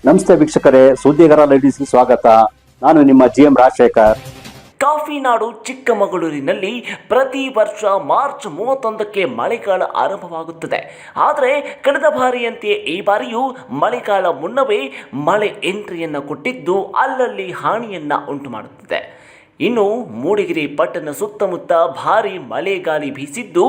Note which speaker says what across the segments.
Speaker 1: ನಮಸ್ತೆ ವೀಕ್ಷಕರೇ, ಸುದ್ದಿಗಾರ ಲೇಡೀಸ್ಗೆ ಸ್ವಾಗತ. ನಾನು ನಿಮ್ಮ GM ರಾಜಶೇಖರ್.
Speaker 2: ಕಾಫಿ ನಾಡು ಚಿಕ್ಕಮಗಳೂರಿನಲ್ಲಿ ಪ್ರತಿ ವರ್ಷ ಮಾರ್ಚ್ 31ಕ್ಕೆ ಮಳೆಗಾಲ ಆರಂಭವಾಗುತ್ತದೆ. ಆದರೆ ಕಳೆದ ಬಾರಿಯಂತೆಯೇ ಈ ಬಾರಿಯೂ ಮಳೆಗಾಲ ಮುನ್ನವೇ ಮಳೆ ಎಂಟ್ರಿಯನ್ನು ಕೊಟ್ಟಿದ್ದು ಅಲ್ಲಲ್ಲಿ ಹಾನಿಯನ್ನು ಉಂಟು ಮಾಡುತ್ತಿದೆ. ಇನ್ನು ಮೂಡಿಗೆರೆ ಪಟ್ಟಣ ಸುತ್ತಮುತ್ತ ಭಾರೀ ಮಳೆಗಾಳಿ ಬೀಸಿದ್ದು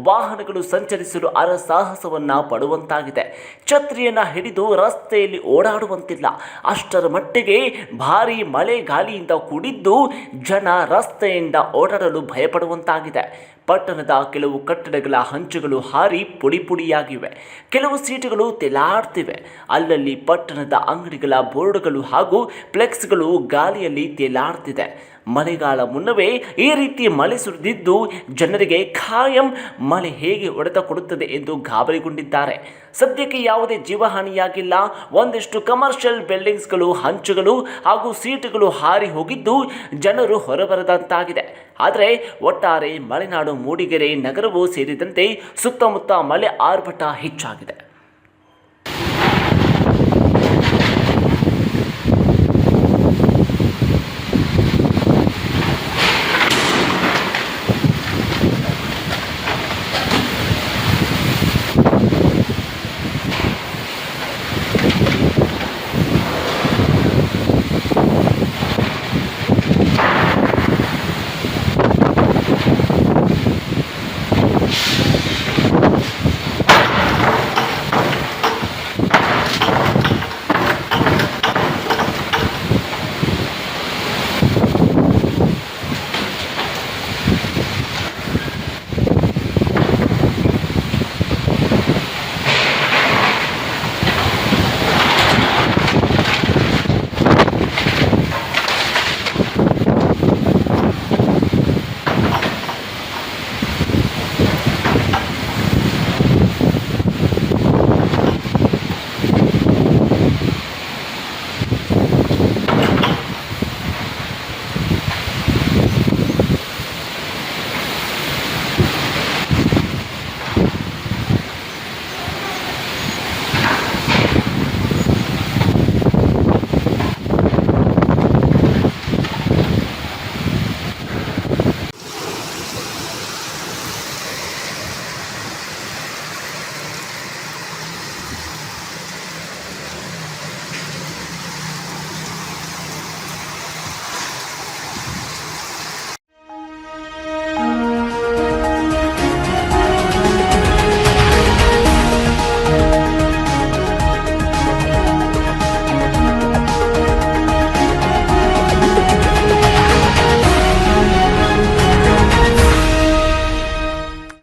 Speaker 2: ವಾಹನಗಳು ಸಂಚರಿಸಲು ಅರಸಾಹಸವನ್ನು ಪಡುವಂತಾಗಿದೆ. ಛತ್ರಿಯನ್ನು ಹಿಡಿದು ರಸ್ತೆಯಲ್ಲಿ ಓಡಾಡುವಂತಿಲ್ಲ. ಅಷ್ಟರ ಮಟ್ಟಿಗೆ ಭಾರೀ ಮಳೆಗಾಳಿಯಿಂದ ಕೂಡಿದ್ದು ಜನ ರಸ್ತೆಯಿಂದ ಓಡಾಡಲು ಭಯಪಡುವಂತಾಗಿದೆ. ಪಟ್ಟಣದ ಕೆಲವು ಕಟ್ಟಡಗಳ ಹಂಚುಗಳು ಹಾರಿ ಪುಡಿ ಪುಡಿಯಾಗಿವೆ. ಕೆಲವು ಸೀಟುಗಳು ತೇಲಾಡ್ತಿವೆ. ಅಲ್ಲಲ್ಲಿ ಪಟ್ಟಣದ ಅಂಗಡಿಗಳ ಬೋರ್ಡ್ಗಳು ಹಾಗೂ ಫ್ಲೆಕ್ಸ್ಗಳು ಗಾಳಿಯಲ್ಲಿ ತೇಲಾಡ್ತಿದೆ. ಮಳೆಗಾಲ ಮುನ್ನವೇ ಈ ರೀತಿ ಮಳೆ ಸುರಿದಿದ್ದು ಜನರಿಗೆ ಖಾಯಂ ಮಳೆ ಹೇಗೆ ಹೊಡೆತ ಕೊಡುತ್ತದೆ ಎಂದು ಗಾಬರಿಗೊಂಡಿದ್ದಾರೆ. ಸದ್ಯಕ್ಕೆ ಯಾವುದೇ ಜೀವಹಾನಿಯಾಗಿಲ್ಲ. ಒಂದಿಷ್ಟು ಕಮರ್ಷಿಯಲ್ ಬಿಲ್ಡಿಂಗ್ಸ್ಗಳು ಹಂಚುಗಳು ಹಾಗೂ ಸೀಟುಗಳು ಹಾರಿ ಹೋಗಿದ್ದು ಜನರು ಹೊರಬರದಂತಾಗಿದೆ. ಆದರೆ ಒಟ್ಟಾರೆ ಮಲೆನಾಡು ಮೂಡಿಗೆರೆ ನಗರವೂ ಸೇರಿದಂತೆ ಸುತ್ತಮುತ್ತ ಮಳೆ ಆರ್ಭಟ ಹೆಚ್ಚಾಗಿದೆ.